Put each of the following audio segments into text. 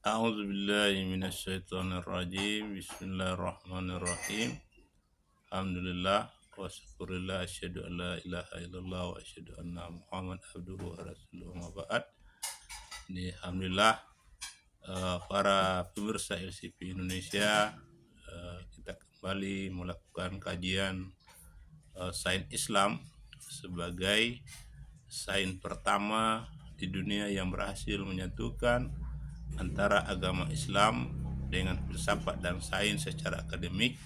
A'udzu billahi minasyaitonir rajim. Bismillahirrahmanirrahim. Alhamdulillah wa syukurillah asyhadu an la ilaha illallah wa asyhadu anna Muhammad abduhu wa rasuluhu ma ba'd. Alhamdulillah, para pemirsa LCP Indonesia, kita kembali melakukan kajian sains Islam sebagai sains pertama di dunia yang berhasil menyatukan antara agama Islam dengan filsafat dan sains secara akademik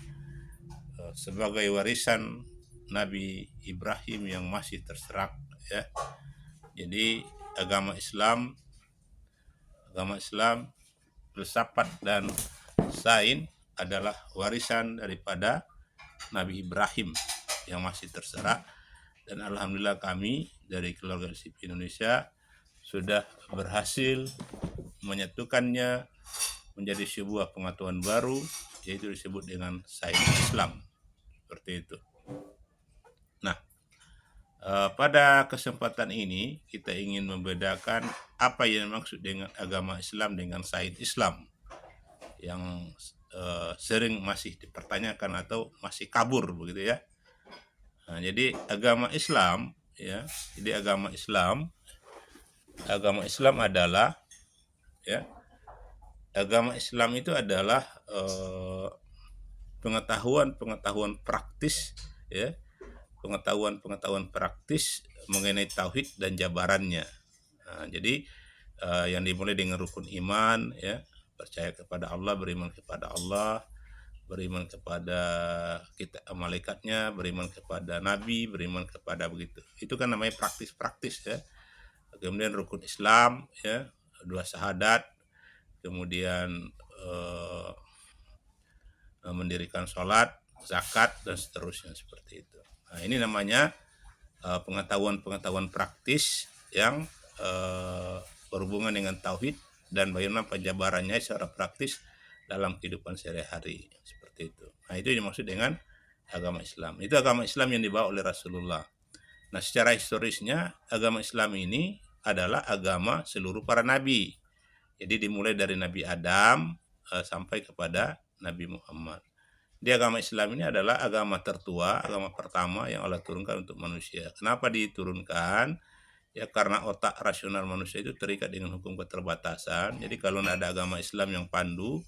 sebagai warisan Nabi Ibrahim yang masih terserak, ya. Jadi agama Islam, filsafat dan sains adalah warisan daripada Nabi Ibrahim yang masih terserak, dan alhamdulillah kami dari keluarga LCP Indonesia sudah berhasil menyatukannya menjadi sebuah pengetahuan baru, yaitu disebut dengan sains Islam, seperti itu. Nah, pada kesempatan ini kita ingin membedakan apa yang dimaksud dengan agama Islam dengan sains Islam yang sering masih dipertanyakan atau masih kabur, begitu ya. Nah, jadi agama Islam, ya, agama Islam adalah, ya, agama Islam itu adalah pengetahuan praktis, ya, pengetahuan praktis mengenai tauhid dan jabarannya. Nah, jadi yang dimulai dengan rukun iman, ya, percaya kepada Allah, beriman kepada Allah, beriman kepada kita malaikatnya, beriman kepada nabi, beriman kepada begitu. Itu kan namanya praktis-praktis, ya. Kemudian rukun Islam, ya, 2 syahadat, kemudian mendirikan sholat, zakat, dan seterusnya, seperti itu. Nah, ini namanya pengetahuan praktis yang berhubungan dengan tauhid dan bagaimana penjabarannya secara praktis dalam kehidupan sehari-hari, seperti itu. Nah, itu yang dimaksud dengan agama Islam. Itu agama Islam yang dibawa oleh Rasulullah. Nah, secara historisnya agama Islam ini adalah agama seluruh para nabi. Jadi dimulai dari Nabi Adam sampai kepada Nabi Muhammad. Di agama Islam ini adalah agama tertua, agama pertama yang Allah turunkan untuk manusia. Kenapa diturunkan? Ya karena otak rasional manusia itu terikat dengan hukum keterbatasan. Jadi kalau tidak ada agama Islam yang pandu,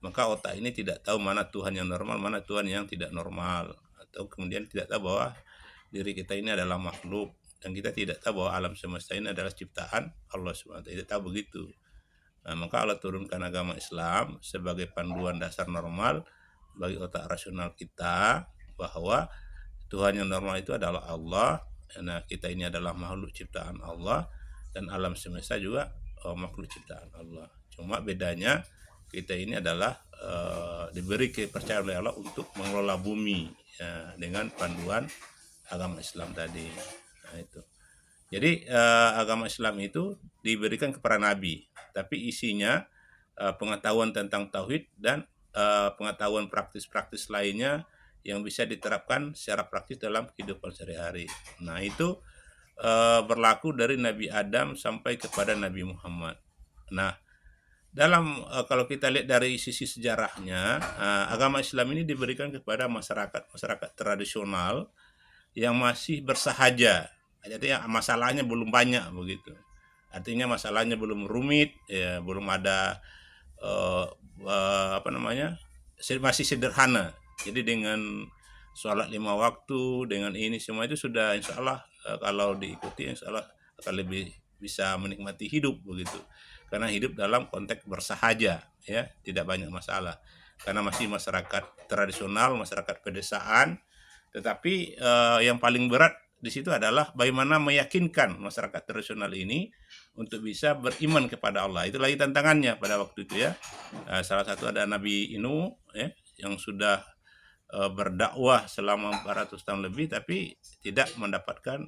maka otak ini tidak tahu mana Tuhan yang normal, mana Tuhan yang tidak normal. Atau kemudian tidak tahu bahwa diri kita ini adalah makhluk, dan kita tidak tahu bahwa alam semesta ini adalah ciptaan Allah SWT. Tidak tahu begitu. Nah, maka Allah turunkan agama Islam sebagai panduan dasar normal bagi otak rasional kita, bahwa Tuhan yang normal itu adalah Allah. Nah, kita ini adalah makhluk ciptaan Allah, dan alam semesta juga makhluk ciptaan Allah. Cuma bedanya kita ini adalah diberi kepercayaan oleh Allah untuk mengelola bumi, ya, dengan panduan agama Islam tadi. Nah, itu. Jadi agama Islam itu diberikan kepada nabi, tapi isinya pengetahuan tentang tauhid dan pengetahuan praktis-praktis lainnya yang bisa diterapkan secara praktis dalam kehidupan sehari-hari. Nah, itu berlaku dari Nabi Adam sampai kepada Nabi Muhammad. Nah, dalam kalau kita lihat dari sisi sejarahnya, agama Islam ini diberikan kepada masyarakat tradisional yang masih bersahaja. Jadi masalahnya belum banyak, begitu. Artinya masalahnya belum rumit, ya, belum ada masih sederhana. Jadi dengan sholat 5 waktu, dengan ini semua itu sudah insya Allah kalau diikuti insya Allah akan lebih bisa menikmati hidup, begitu. Karena hidup dalam konteks bersahaja, ya, tidak banyak masalah. Karena masih masyarakat tradisional, masyarakat pedesaan. Tetapi yang paling berat di situ adalah bagaimana meyakinkan masyarakat tradisional ini untuk bisa beriman kepada Allah. Itu lagi tantangannya pada waktu itu, ya. Salah satu ada Nabi Nuh, ya, yang sudah berdakwah selama 400 tahun lebih, tapi tidak mendapatkan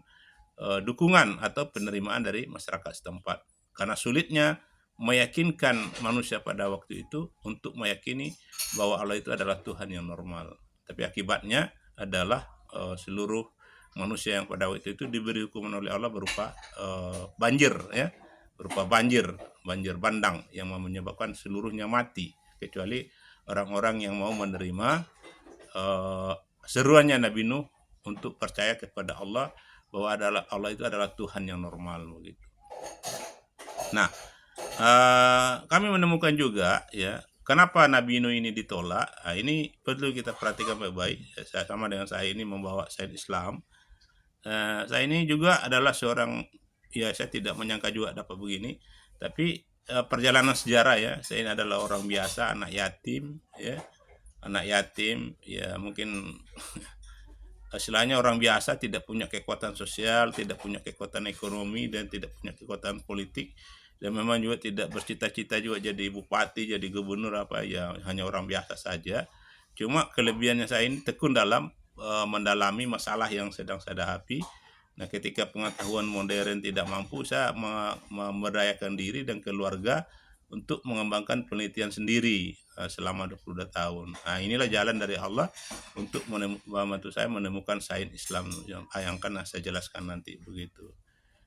dukungan atau penerimaan dari masyarakat setempat. Karena sulitnya meyakinkan manusia pada waktu itu untuk meyakini bahwa Allah itu adalah Tuhan yang normal. Tapi akibatnya adalah seluruh manusia yang pada waktu itu diberi hukuman oleh Allah berupa banjir, ya, berupa banjir bandang yang menyebabkan seluruhnya mati kecuali orang-orang yang mau menerima eh, seruannya Nabi Nuh untuk percaya kepada Allah bahwa Allah itu adalah Tuhan yang normal begitu. Nah, kami menemukan juga ya kenapa Nabi Nuh ini ditolak. Nah, ini perlu kita perhatikan baik-baik. Saya sama dengan saya ini membawa sains Islam. Saya ini juga adalah seorang, ya saya tidak menyangka juga dapat begini, tapi perjalanan sejarah ya, saya ini adalah orang biasa, anak yatim ya mungkin istilahnya orang biasa, tidak punya kekuatan sosial, tidak punya kekuatan ekonomi, dan tidak punya kekuatan politik, dan memang juga tidak bercita-cita juga jadi bupati, jadi gubernur apa ya, hanya orang biasa saja. Cuma kelebihannya saya ini tekun dalam mendalami masalah yang sedang saya hadapi. Nah, ketika pengetahuan modern tidak mampu, saya memberdayakan diri dan keluarga untuk mengembangkan penelitian sendiri selama 22 tahun. Nah, inilah jalan dari Allah untuk membantu saya menemukan sains Islam yang akan saya jelaskan nanti begitu.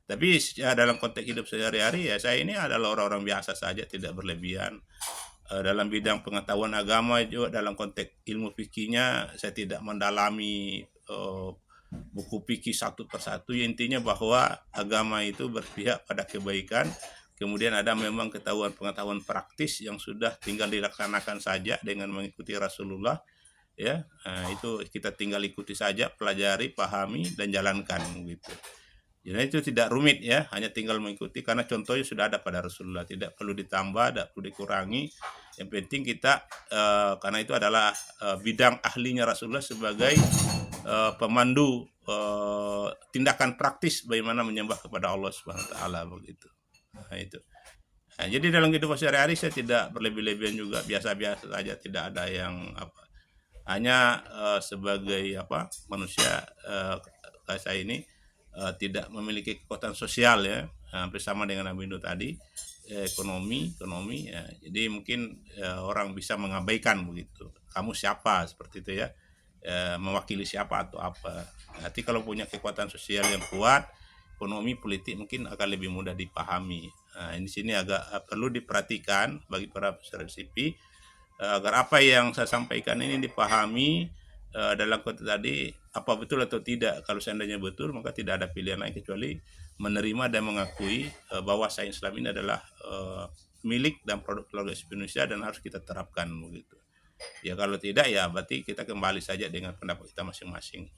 Tapi ya, dalam konteks hidup sehari-hari ya saya ini adalah orang-orang biasa saja, tidak berlebihan. Dalam bidang pengetahuan agama juga dalam konteks ilmu fikihnya saya tidak mendalami buku fikih satu persatu. Intinya bahwa agama itu berpihak pada kebaikan. Kemudian ada memang pengetahuan praktis yang sudah tinggal dilaksanakan saja dengan mengikuti Rasulullah ya. Itu kita tinggal ikuti saja, pelajari, pahami dan jalankan gitu. Jadi itu tidak rumit ya, hanya tinggal mengikuti karena contohnya sudah ada pada Rasulullah, tidak perlu ditambah, tidak perlu dikurangi. Yang penting kita karena itu adalah bidang ahlinya Rasulullah sebagai pemandu tindakan praktis bagaimana menyembah kepada Allah Subhanahu wa taala begitu. Nah, itu. Nah, jadi dalam kehidupan sehari-hari saya tidak berlebih-lebihan juga, biasa-biasa saja, tidak ada yang apa. Hanya sebagai manusia saya ini tidak memiliki kekuatan sosial ya, hampir sama dengan Nabi Nuh tadi, ekonomi ya. Jadi mungkin orang bisa mengabaikan begitu. Kamu siapa seperti itu ya, mewakili siapa atau apa. Nanti kalau punya kekuatan sosial yang kuat, ekonomi, politik mungkin akan lebih mudah dipahami. Nah, di sini agak perlu diperhatikan bagi para peserta CP agar apa yang saya sampaikan ini dipahami dalam konteks tadi apa betul atau tidak. Kalau seandainya betul maka tidak ada pilihan lain kecuali menerima dan mengakui bahwa sains Islam ini adalah milik dan produk keluarga Indonesia dan harus kita terapkan begitu. Ya kalau tidak ya berarti kita kembali saja dengan pendapat kita masing-masing.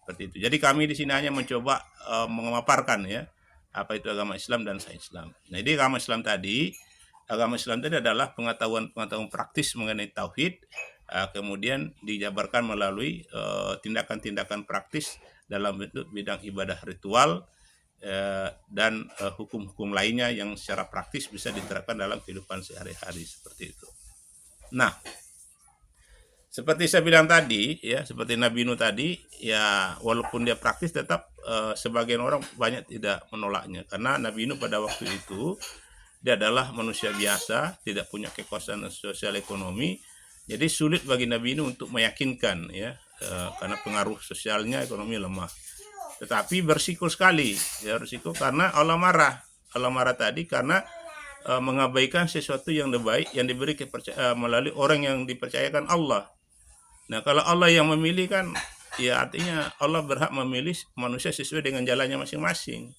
Seperti itu. Jadi kami di sini hanya mencoba memaparkan ya apa itu agama Islam dan sains Islam. Nah, jadi agama Islam tadi adalah pengetahuan praktis mengenai tauhid, kemudian dijabarkan melalui tindakan-tindakan praktis dalam bentuk bidang ibadah ritual dan hukum-hukum lainnya yang secara praktis bisa diterapkan dalam kehidupan sehari-hari seperti itu. Nah, seperti saya bilang tadi ya, seperti Nabi Nuh tadi ya, walaupun dia praktis tetap sebagian orang banyak tidak menolaknya karena Nabi Nuh pada waktu itu dia adalah manusia biasa, tidak punya kekuasaan sosial ekonomi. Jadi sulit bagi Nabi Nuh untuk meyakinkan ya, karena pengaruh sosialnya, ekonomi lemah. Tetapi bersiko sekali, ya bersiko karena Allah marah. Allah marah tadi karena mengabaikan sesuatu yang baik yang diberi melalui orang yang dipercayakan Allah. Nah, kalau Allah yang memilih kan, ya artinya Allah berhak memilih manusia sesuai dengan jalannya masing-masing.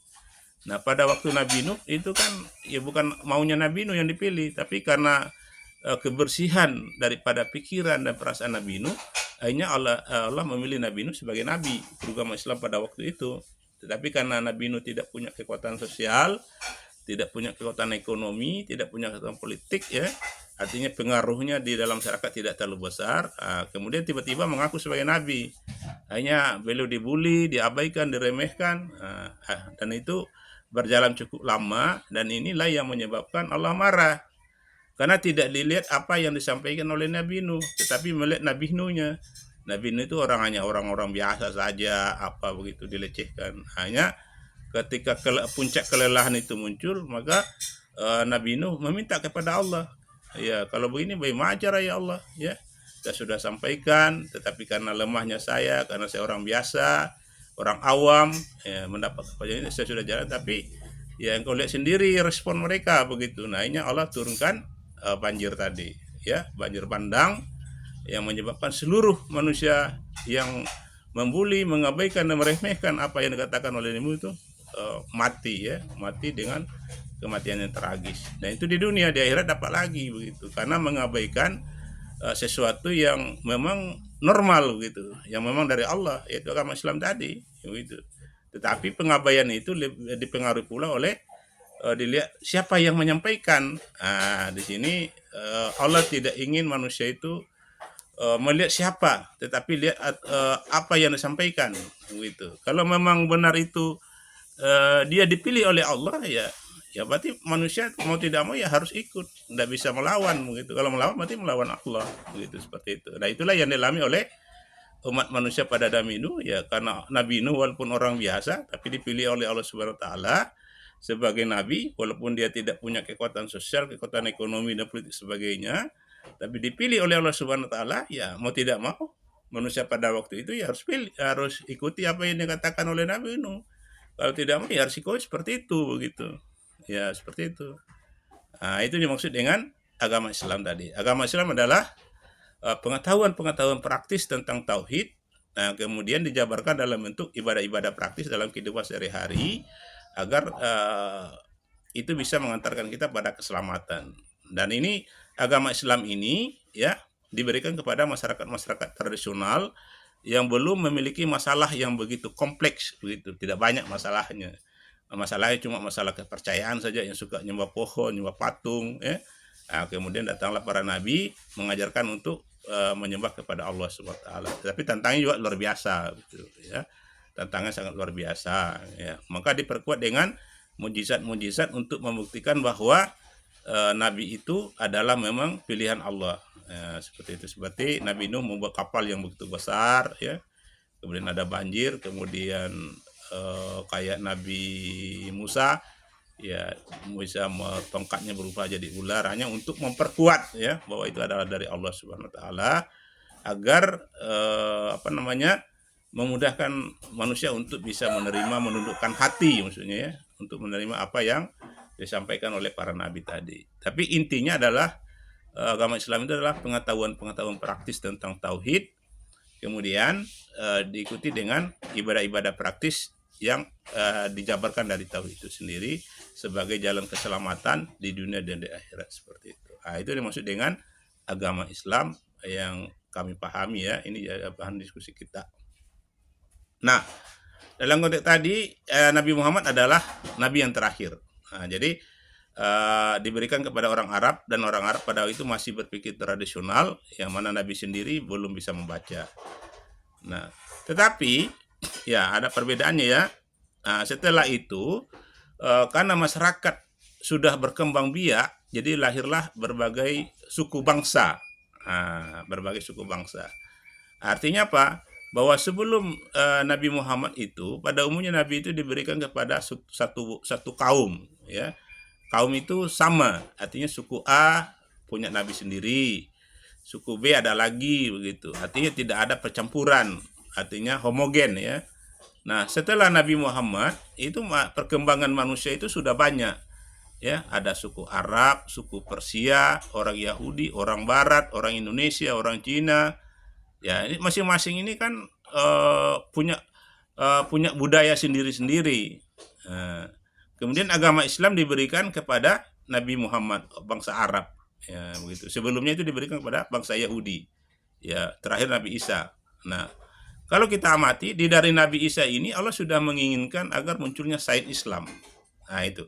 Nah, pada waktu Nabi Nuh itu kan ya bukan maunya Nabi Nuh yang dipilih, tapi karena kebersihan daripada pikiran dan perasaan Nabi Nuh, akhirnya Allah memilih Nabi Nuh sebagai nabi agama Islam pada waktu itu. Tetapi karena Nabi Nuh tidak punya kekuatan sosial, tidak punya kekuatan ekonomi, tidak punya kekuatan politik ya, artinya pengaruhnya di dalam masyarakat tidak terlalu besar. Kemudian tiba-tiba mengaku sebagai nabi, hanya beliau dibully, diabaikan, diremehkan, dan itu berjalan cukup lama, dan inilah yang menyebabkan Allah marah karena tidak dilihat apa yang disampaikan oleh Nabi Nuh, tetapi melihat Nabi Nuhnya. Nabi Nuh itu hanya orang-orang biasa saja, apa begitu dilecehkan. Hanya ketika puncak kelelahan itu muncul, maka Nabi Nuh meminta kepada Allah, ya kalau begini bagaimana cara ya Allah ya, saya sudah sampaikan, tetapi karena lemahnya saya, karena saya orang biasa, orang awam ya, mendapat kepada ini saya sudah jalan, tapi Ya engkau lihat sendiri respon mereka begitu. Nah ini Allah turunkan banjir tadi, ya banjir bandang yang menyebabkan seluruh manusia yang membuli, mengabaikan dan meremehkan apa yang dikatakan oleh Nabi itu mati, ya mati dengan kematian yang tragis. Nah itu di dunia, di akhirat dapat lagi begitu, karena mengabaikan sesuatu yang memang normal gitu, yang memang dari Allah, yaitu agama Islam tadi begitu. Tetapi pengabaian itu dipengaruhi pula oleh dilihat siapa yang menyampaikan. Di sini Allah tidak ingin manusia itu melihat siapa, tetapi lihat apa yang disampaikan gitu. Kalau memang benar itu dia dipilih oleh Allah, ya berarti manusia mau tidak mau ya harus ikut, tidak bisa melawan begitu. Kalau melawan berarti melawan Allah begitu, seperti itu. Nah itulah yang dialami oleh umat manusia pada Nabi Nuh, ya karena Nabi Nuh walaupun orang biasa tapi dipilih oleh Allah Subhanahu wa taala sebagai nabi, walaupun dia tidak punya kekuatan sosial, kekuatan ekonomi dan politik sebagainya, tapi dipilih oleh Allah Subhanahu wa taala, ya mau tidak mau manusia pada waktu itu ya harus ikuti apa yang dikatakan oleh Nabi Nuh. Kalau tidak mau ya harus ikuti seperti itu begitu. Ya seperti itu. Nah, itu dimaksud dengan agama Islam tadi. Agama Islam adalah pengetahuan-pengetahuan praktis tentang tauhid, nah, kemudian dijabarkan dalam bentuk ibadah-ibadah praktis dalam kehidupan sehari-hari agar itu bisa mengantarkan kita pada keselamatan. Dan ini agama Islam ini ya diberikan kepada masyarakat-masyarakat tradisional yang belum memiliki masalah yang begitu kompleks begitu, tidak banyak masalahnya. Masalahnya cuma masalah kepercayaan saja, yang suka nyembah pohon, nyembah patung, ya. Nah, kemudian datanglah para nabi mengajarkan untuk menyembah kepada Allah Subhanahu wa taala. Tapi tantangannya juga luar biasa gitu ya. Tantangannya sangat luar biasa ya. Maka diperkuat dengan mujizat-mujizat untuk membuktikan bahwa nabi itu adalah memang pilihan Allah. Ya, seperti itu. Seperti Nabi Nuh membuat kapal yang begitu besar ya. Kemudian ada banjir, kemudian kayak Nabi Musa ya bisa tongkatnya berubah jadi ular, hanya untuk memperkuat ya bahwa itu adalah dari Allah Subhanahu wa taala, agar memudahkan manusia untuk bisa menerima, menundukkan hati maksudnya ya, untuk menerima apa yang disampaikan oleh para nabi tadi. Tapi intinya adalah agama Islam itu adalah pengetahuan praktis tentang tauhid, kemudian diikuti dengan ibadah-ibadah praktis yang dijabarkan dari tauhid itu sendiri sebagai jalan keselamatan di dunia dan di akhirat, seperti itu. Nah, itu dimaksud dengan agama Islam yang kami pahami ya. Ini bahan diskusi kita. Nah, dalam konteks tadi Nabi Muhammad adalah nabi yang terakhir. Nah, jadi diberikan kepada orang Arab, dan orang Arab pada waktu itu masih berpikir tradisional, yang mana Nabi sendiri belum bisa membaca. Nah, tetapi ya ada perbedaannya ya. Nah, setelah itu karena masyarakat sudah berkembang biak, jadi lahirlah berbagai suku bangsa. Berbagai suku bangsa. Artinya apa? Bahwa sebelum Nabi Muhammad itu, pada umumnya Nabi itu diberikan kepada satu kaum ya. Kaum itu sama, artinya suku A punya nabi sendiri, suku B ada lagi begitu. Artinya tidak ada percampuran, artinya homogen ya. Nah, setelah Nabi Muhammad itu perkembangan manusia itu sudah banyak. Ya, ada suku Arab, suku Persia, orang Yahudi, orang Barat, orang Indonesia, orang Cina. Ya, ini masing-masing ini kan punya budaya sendiri-sendiri. Kemudian agama Islam diberikan kepada Nabi Muhammad, bangsa Arab. Ya, begitu. Sebelumnya itu diberikan kepada bangsa Yahudi. Ya, terakhir Nabi Isa. Nah, kalau kita amati dari Nabi Isa ini, Allah sudah menginginkan agar munculnya sains Islam. Nah, itu.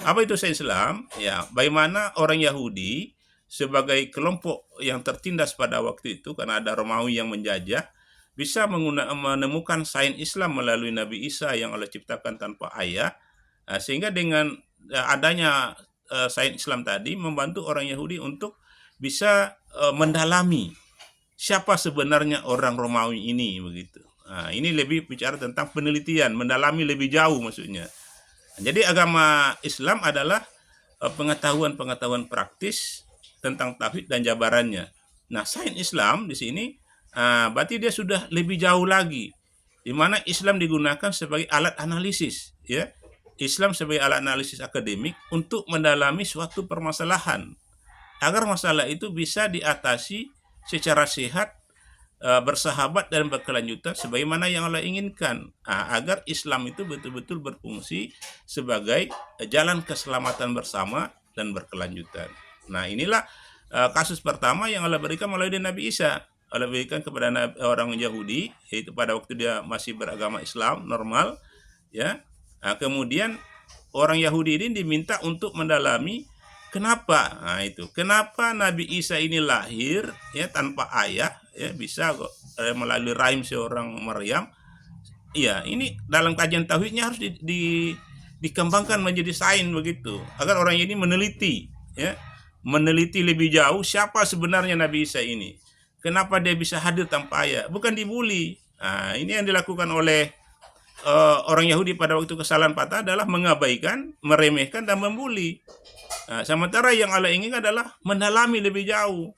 Apa itu sains Islam? Ya, bagaimana orang Yahudi sebagai kelompok yang tertindas pada waktu itu, karena ada Romawi yang menjajah, bisa menemukan sains Islam melalui Nabi Isa yang Allah ciptakan tanpa ayah. Sehingga dengan adanya sains Islam tadi membantu orang Yahudi untuk bisa mendalami siapa sebenarnya orang Romawi ini begitu. Nah, ini lebih bicara tentang penelitian, mendalami lebih jauh maksudnya. Jadi agama Islam adalah pengetahuan-pengetahuan praktis tentang tauhid dan jabarannya. Nah, sains Islam di sini berarti dia sudah lebih jauh lagi, di mana Islam digunakan sebagai alat analisis, ya, Islam sebagai alat analisis akademik untuk mendalami suatu permasalahan agar masalah itu bisa diatasi secara sehat, bersahabat dan berkelanjutan sebagaimana yang Allah inginkan, agar Islam itu betul-betul berfungsi sebagai jalan keselamatan bersama dan berkelanjutan. Nah, inilah kasus pertama yang Allah berikan melalui Nabi Isa. Allah berikan kepada orang Yahudi, yaitu pada waktu dia masih beragama Islam normal, ya. Kemudian orang Yahudi ini diminta untuk mendalami kenapa, kenapa Nabi Isa ini lahir ya tanpa ayah, ya bisa kok melalui rahim seorang Maryam. Iya, ini dalam kajian tauhidnya harus dikembangkan menjadi sains begitu, agar orang ini meneliti, ya, meneliti lebih jauh siapa sebenarnya Nabi Isa ini. Kenapa dia bisa hadir tanpa ayah? Bukan dibully. Nah, ini yang dilakukan oleh orang Yahudi pada waktu kesalahan patah adalah mengabaikan, meremehkan dan membuli. Nah, sementara yang Allah inginkan adalah mendalami lebih jauh.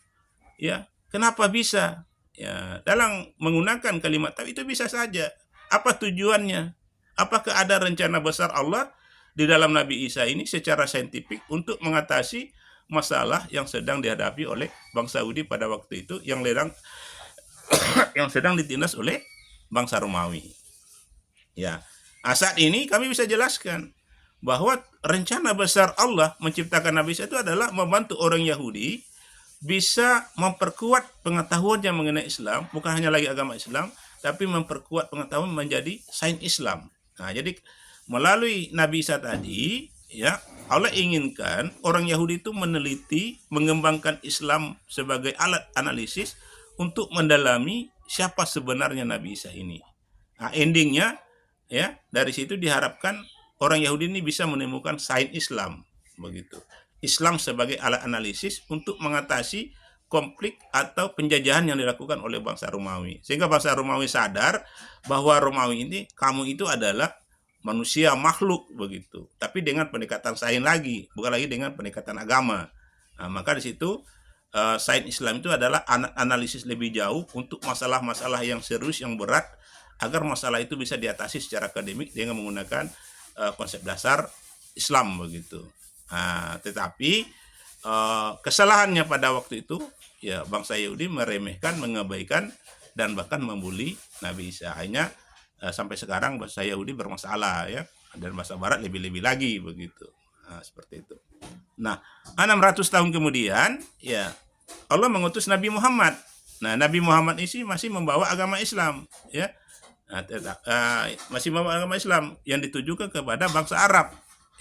Ya, kenapa bisa? Ya, dalam menggunakan kalimat tauhid itu bisa saja. Apa tujuannya? Apakah ada rencana besar Allah di dalam Nabi Isa ini secara saintifik untuk mengatasi masalah yang sedang dihadapi oleh bangsa Yahudi pada waktu itu yang sedang ditindas oleh bangsa Romawi. Ya, saat ini kami bisa jelaskan bahwa rencana besar Allah menciptakan Nabi Isa itu adalah membantu orang Yahudi bisa memperkuat pengetahuannya mengenai Islam, bukan hanya lagi agama Islam, tapi memperkuat pengetahuan menjadi sains Islam. Nah, jadi melalui Nabi Isa tadi, ya, Allah inginkan orang Yahudi itu meneliti, mengembangkan Islam sebagai alat analisis untuk mendalami siapa sebenarnya Nabi Isa ini. Nah, endingnya, ya, dari situ diharapkan orang Yahudi ini bisa menemukan sains Islam, begitu. Islam sebagai alat analisis untuk mengatasi konflik atau penjajahan yang dilakukan oleh bangsa Romawi. Sehingga bangsa Romawi sadar bahwa Romawi ini, kamu itu adalah manusia makhluk begitu, tapi dengan pendekatan sains lagi, bukan lagi dengan pendekatan agama. Nah, maka di situ sains Islam itu adalah analisis lebih jauh untuk masalah-masalah yang serius, yang berat, agar masalah itu bisa diatasi secara akademik dengan menggunakan konsep dasar Islam begitu. Nah, tetapi kesalahannya pada waktu itu, ya, bangsa Yahudi meremehkan, mengabaikan, dan bahkan membuli Nabi Isa. Hanya sampai sekarang bahasa Yahudi bermasalah, ya, dan bahasa Barat lebih-lebih lagi begitu. Nah, seperti itu. Nah, 600 tahun kemudian, ya, Allah mengutus Nabi Muhammad. Nah, Nabi Muhammad ini masih membawa agama Islam, ya. Nah, masih membawa agama Islam yang ditujukan kepada bangsa Arab.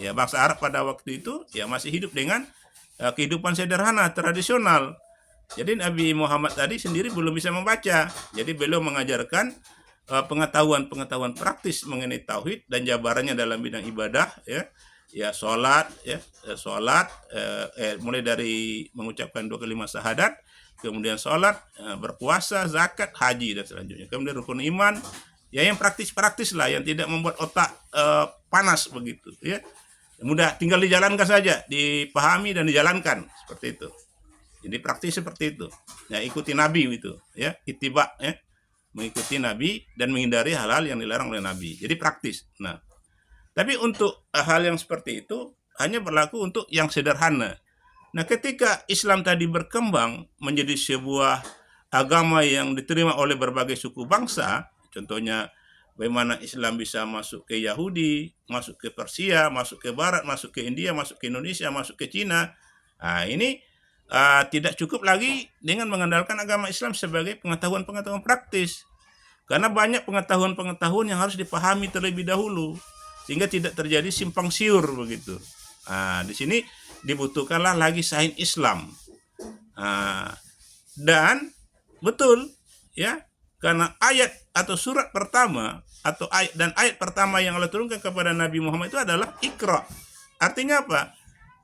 Ya, bangsa Arab pada waktu itu, ya, masih hidup dengan kehidupan sederhana, tradisional. Jadi Nabi Muhammad tadi sendiri belum bisa membaca. Jadi beliau mengajarkan pengetahuan praktis mengenai tauhid dan jabarannya dalam bidang ibadah, ya, sholat, mulai dari mengucapkan 2 kalimat syahadat, kemudian sholat, berpuasa, zakat, haji dan selanjutnya. Kemudian rukun iman, ya, yang praktis lah, yang tidak membuat otak panas begitu, ya. Mudah, tinggal dijalankan saja, dipahami dan dijalankan seperti itu. Jadi praktis seperti itu. Ya, ikuti Nabi itu, ya, ittiba, ya, mengikuti Nabi dan menghindari hal-hal yang dilarang oleh Nabi. Jadi praktis. Nah, tapi untuk hal yang seperti itu hanya berlaku untuk yang sederhana. Nah, ketika Islam tadi berkembang menjadi sebuah agama yang diterima oleh berbagai suku bangsa, contohnya bagaimana Islam bisa masuk ke Yahudi, masuk ke Persia, masuk ke Barat, masuk ke India, masuk ke Indonesia, masuk ke Cina. Nah, ini tidak cukup lagi dengan mengandalkan agama Islam sebagai pengetahuan-pengetahuan praktis. Karena banyak pengetahuan-pengetahuan yang harus dipahami terlebih dahulu, sehingga tidak terjadi simpang siur begitu. Nah, di sini dibutuhkanlah lagi sains Islam. Dan betul, ya, karena ayat atau surat pertama atau ayat pertama yang Allah turunkan kepada Nabi Muhammad itu adalah Iqra. Artinya apa?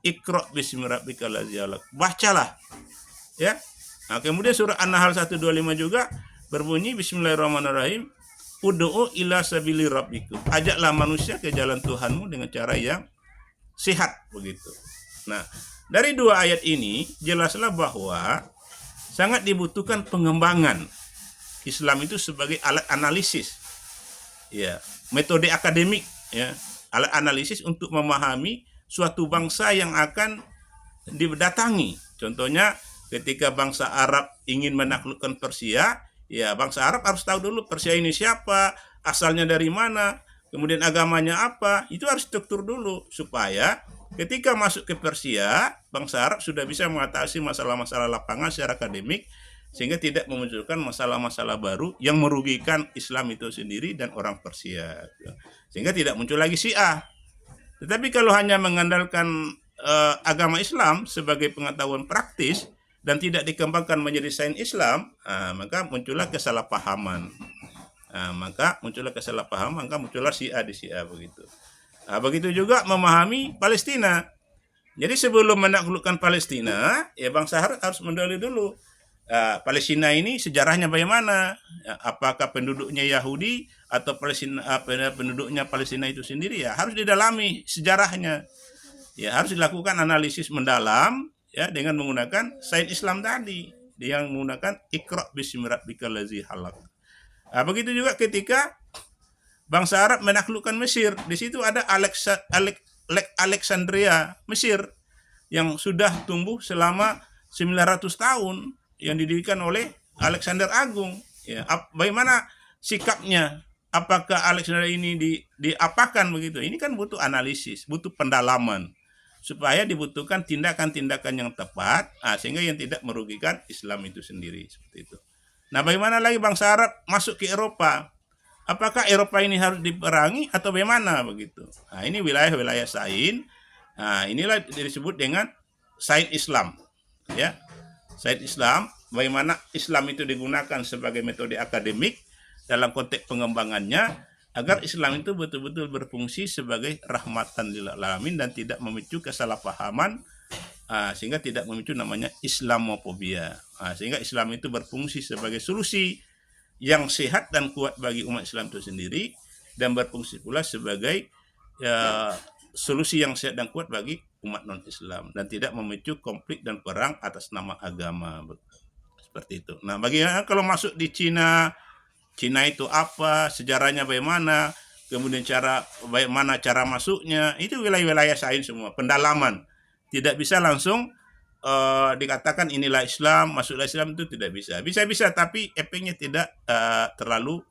Iqra bismi rabbikal ladzi khalaq. Bacalah. Ya. Nah, kemudian surah An-Nahl 125 juga berbunyi bismillahirrahmanirrahim. Ud'u ila sabili rabbikum. Ajaklah manusia ke jalan Tuhanmu dengan cara yang sehat begitu. Nah, dari dua ayat ini jelaslah bahwa sangat dibutuhkan pengembangan Islam itu sebagai alat analisis. Ya, metode akademik, ya, alat analisis untuk memahami suatu bangsa yang akan didatangi. Contohnya ketika bangsa Arab ingin menaklukkan Persia, ya bangsa Arab harus tahu dulu Persia ini siapa, asalnya dari mana, kemudian agamanya apa. Itu harus struktur dulu supaya ketika masuk ke Persia, bangsa Arab sudah bisa mengatasi masalah-masalah lapangan secara akademik sehingga tidak memunculkan masalah-masalah baru yang merugikan Islam itu sendiri dan orang Persia. Sehingga tidak muncul lagi Syiah. Tetapi kalau hanya mengandalkan agama Islam sebagai pengetahuan praktis dan tidak dikembangkan menjadi sains Islam, maka muncullah kesalahpahaman. Maka muncullah Syiah di Syiah begitu. Begitu juga memahami Palestina. Jadi sebelum menaklukkan Palestina, ya bangsa harus mendalami dulu Palestina ini sejarahnya bagaimana? Apakah penduduknya Yahudi atau penduduknya Palestina itu sendiri? Ya harus didalami sejarahnya. Ya harus dilakukan analisis mendalam ya dengan menggunakan sains Islam tadi, yang menggunakan Iqra bismi rabbikal ladzi khalaq. Begitu juga ketika bangsa Arab menaklukkan Mesir, di situ ada Alexandria, Mesir yang sudah tumbuh selama 900 tahun yang didirikan oleh Alexander Agung. Ya, bagaimana sikapnya? Apakah Alexander ini diapakan begitu? Ini kan butuh analisis, butuh pendalaman supaya dibutuhkan tindakan-tindakan yang tepat, sehingga yang tidak merugikan Islam itu sendiri seperti itu. Nah, bagaimana lagi bangsa Arab masuk ke Eropa? Apakah Eropa ini harus diperangi atau bagaimana begitu? Nah, ini wilayah-wilayah sains. Inilah disebut dengan sains Islam. Ya. Sains Islam, bagaimana Islam itu digunakan sebagai metode akademik dalam konteks pengembangannya agar Islam itu betul-betul berfungsi sebagai rahmatan lil alamin dan tidak memicu kesalahpahaman, sehingga tidak memicu namanya Islamofobia. Sehingga Islam itu berfungsi sebagai solusi yang sehat dan kuat bagi umat Islam itu sendiri dan berfungsi pula sebagai solusi yang sehat dan kuat bagi umat non-Islam dan tidak memicu konflik dan perang atas nama agama seperti itu. Nah, bagaimana kalau masuk di Cina itu apa, sejarahnya bagaimana, kemudian bagaimana cara masuknya, itu wilayah-wilayah sains semua, pendalaman. Tidak bisa langsung dikatakan inilah Islam, masuklah Islam, itu tidak bisa. Bisa tapi efeknya tidak terlalu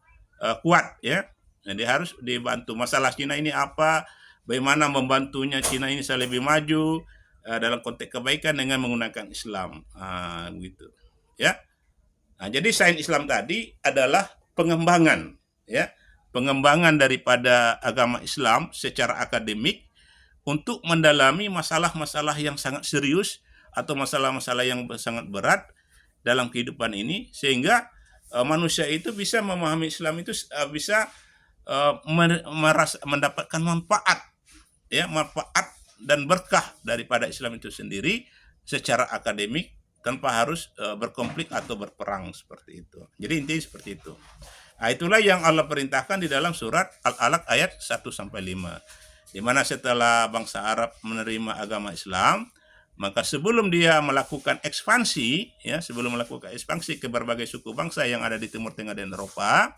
kuat ya. Jadi harus dibantu. Masalah Cina ini apa? Bagaimana membantunya Cina ini bisa lebih maju dalam konteks kebaikan dengan menggunakan Islam, begitu, ya. Nah, jadi sains Islam tadi adalah pengembangan, ya, pengembangan daripada agama Islam secara akademik untuk mendalami masalah-masalah yang sangat serius atau masalah-masalah yang sangat berat dalam kehidupan ini, sehingga manusia itu bisa memahami Islam itu bisa mendapatkan manfaat dan berkah daripada Islam itu sendiri secara akademik tanpa harus berkonflik atau berperang seperti itu. Jadi intinya seperti itu. Itulah yang Allah perintahkan di dalam surat Al-Alaq ayat 1-5. Di mana setelah bangsa Arab menerima agama Islam, maka sebelum dia melakukan ekspansi ke berbagai suku bangsa yang ada di Timur Tengah dan Eropa,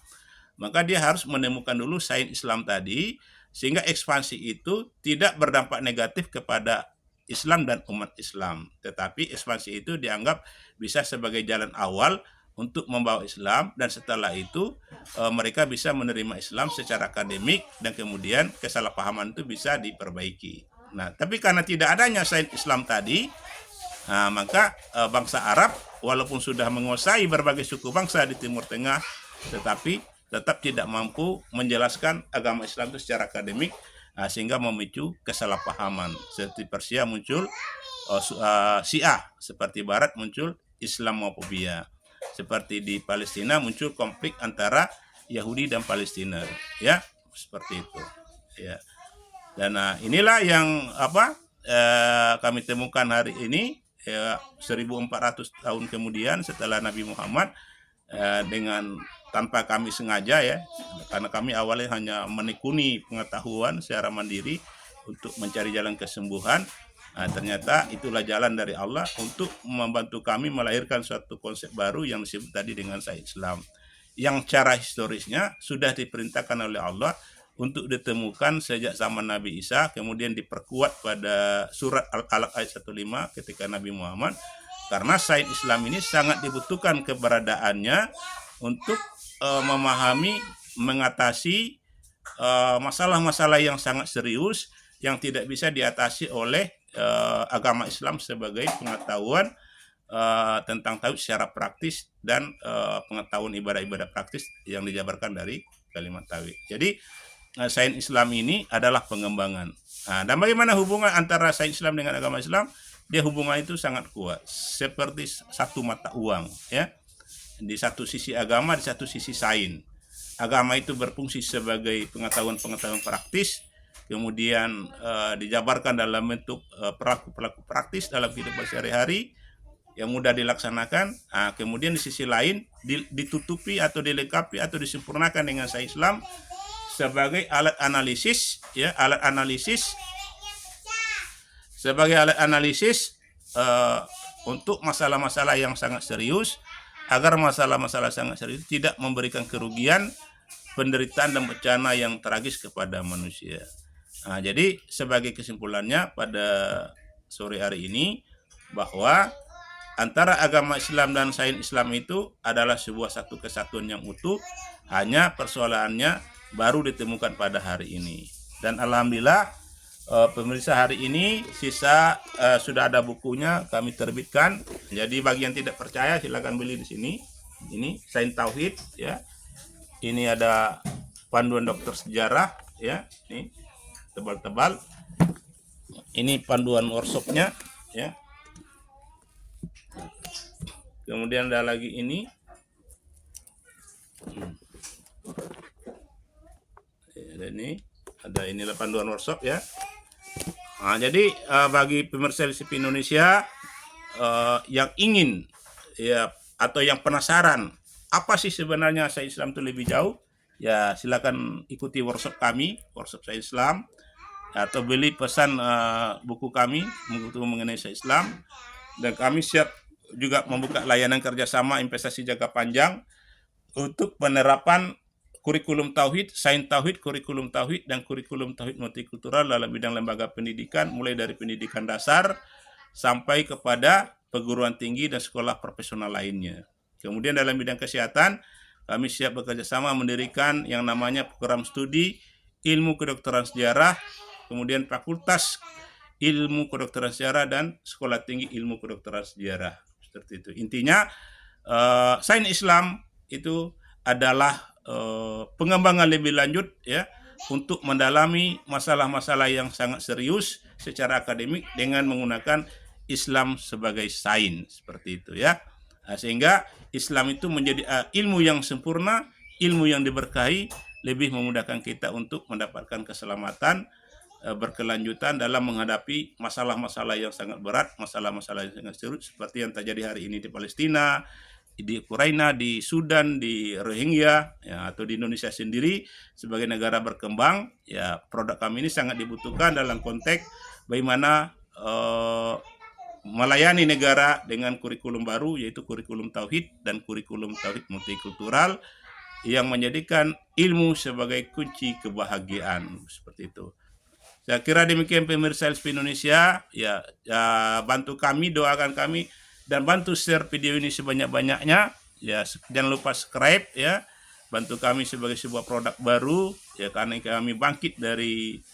maka dia harus menemukan dulu sains Islam tadi, sehingga ekspansi itu tidak berdampak negatif kepada Islam dan umat Islam. Tetapi ekspansi itu dianggap bisa sebagai jalan awal untuk membawa Islam, dan setelah itu mereka bisa menerima Islam secara akademik dan kemudian kesalahpahaman itu bisa diperbaiki. Nah, tapi karena tidak adanya sains Islam tadi, maka bangsa Arab walaupun sudah menguasai berbagai suku bangsa di Timur Tengah, tetapi tetap tidak mampu menjelaskan agama Islam itu secara akademik, sehingga memicu kesalahpahaman. Seperti Persia muncul Syiah, seperti Barat muncul Islamofobia, seperti di Palestina muncul konflik antara Yahudi dan Palestina, ya seperti itu, ya. Dan inilah yang kami temukan hari ini, 1400 tahun kemudian setelah Nabi Muhammad, dengan tanpa kami sengaja ya, karena kami awalnya hanya menekuni pengetahuan secara mandiri untuk mencari jalan kesembuhan. Ternyata itulah jalan dari Allah untuk membantu kami melahirkan suatu konsep baru yang disebut tadi dengan sains Islam, yang cara historisnya sudah diperintahkan oleh Allah untuk ditemukan sejak zaman Nabi Isa, kemudian diperkuat pada surat Al-Alaq ayat 15 ketika Nabi Muhammad, karena sains Islam ini sangat dibutuhkan keberadaannya untuk memahami, mengatasi masalah-masalah yang sangat serius yang tidak bisa diatasi oleh agama Islam sebagai pengetahuan tentang tauhid secara praktis dan pengetahuan ibadah-ibadah praktis yang dijabarkan dari kalimat tauhid. Jadi sains Islam ini adalah pengembangan. Dan bagaimana hubungan antara sains Islam dengan agama Islam? Dia hubungan itu sangat kuat, seperti satu mata uang, ya. Di satu sisi agama, di satu sisi sains. Agama itu berfungsi sebagai pengetahuan-pengetahuan praktis, kemudian dijabarkan dalam bentuk perilaku praktis dalam kehidupan sehari-hari yang mudah dilaksanakan. Kemudian di sisi lain ditutupi atau dilengkapi atau disempurnakan dengan sains Islam sebagai alat analisis, ya, sebagai alat analisis untuk masalah-masalah yang sangat serius, agar masalah-masalah sangat serius tidak memberikan kerugian, penderitaan dan bencana yang tragis kepada manusia. Jadi sebagai kesimpulannya pada sore hari ini, bahwa antara agama Islam dan sains Islam itu adalah sebuah satu kesatuan yang utuh, hanya persoalannya baru ditemukan pada hari ini. Dan alhamdulillah pemirsa, hari ini sisa sudah ada bukunya kami terbitkan. Jadi bagi yang tidak percaya silakan beli di sini. Ini Sains Tauhid, ya. Ini ada panduan dokter sejarah, ya. Ini tebal-tebal. Ini panduan workshopnya, ya. Kemudian ada lagi ini. Ada inilah panduan workshop, ya. Jadi bagi pemirsa LCP Indonesia yang ingin, ya, atau yang penasaran apa sih sebenarnya sains Islam itu lebih jauh, ya silakan ikuti workshop kami, workshop sains Islam, atau beli pesan buku kami mengenai sains Islam. Dan kami siap juga membuka layanan kerjasama investasi jangka panjang untuk penerapan kurikulum tauhid, sains tauhid, kurikulum tauhid, dan kurikulum tauhid multikultural dalam bidang lembaga pendidikan, mulai dari pendidikan dasar sampai kepada perguruan tinggi dan sekolah profesional lainnya. Kemudian dalam bidang kesehatan, kami siap bekerja sama mendirikan yang namanya program studi ilmu kedokteran sejarah, kemudian fakultas ilmu kedokteran sejarah dan sekolah tinggi ilmu kedokteran sejarah. Seperti itu. Intinya sains Islam itu adalah pengembangan lebih lanjut, ya, untuk mendalami masalah-masalah yang sangat serius secara akademik dengan menggunakan Islam sebagai sains, seperti itu, ya. Sehingga Islam itu menjadi ilmu yang sempurna, ilmu yang diberkahi, lebih memudahkan kita untuk mendapatkan keselamatan berkelanjutan dalam menghadapi masalah-masalah yang sangat berat, masalah-masalah yang sangat serius seperti yang terjadi hari ini di Palestina, di Ukraina, di Sudan, di Rohingya, ya, atau di Indonesia sendiri sebagai negara berkembang. Ya, produk kami ini sangat dibutuhkan dalam konteks bagaimana melayani negara dengan kurikulum baru, yaitu kurikulum tauhid dan kurikulum tauhid multikultural yang menjadikan ilmu sebagai kunci kebahagiaan, seperti itu. Saya kira demikian pemirsa LCP Indonesia, ya, bantu kami, doakan kami, dan bantu share video ini sebanyak-banyaknya, ya. Jangan lupa subscribe, ya. Bantu kami sebagai sebuah produk baru, ya, karena kami bangkit dari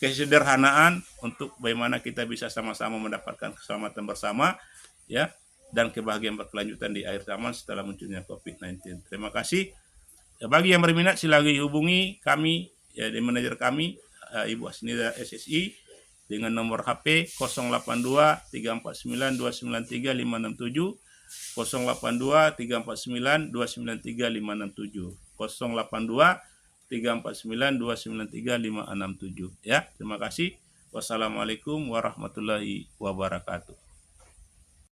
kesederhanaan untuk bagaimana kita bisa sama-sama mendapatkan keselamatan bersama, ya, dan kebahagiaan berkelanjutan di akhir zaman setelah munculnya COVID-19. Terima kasih. Ya, bagi yang berminat silakan hubungi kami, ya, di manajer kami, Ibu Asnida SSI, dengan nomor HP 082 349 293 567, 082 349 293 567, 082 349 293 567, ya. Terima kasih. Wassalamualaikum warahmatullahi wabarakatuh.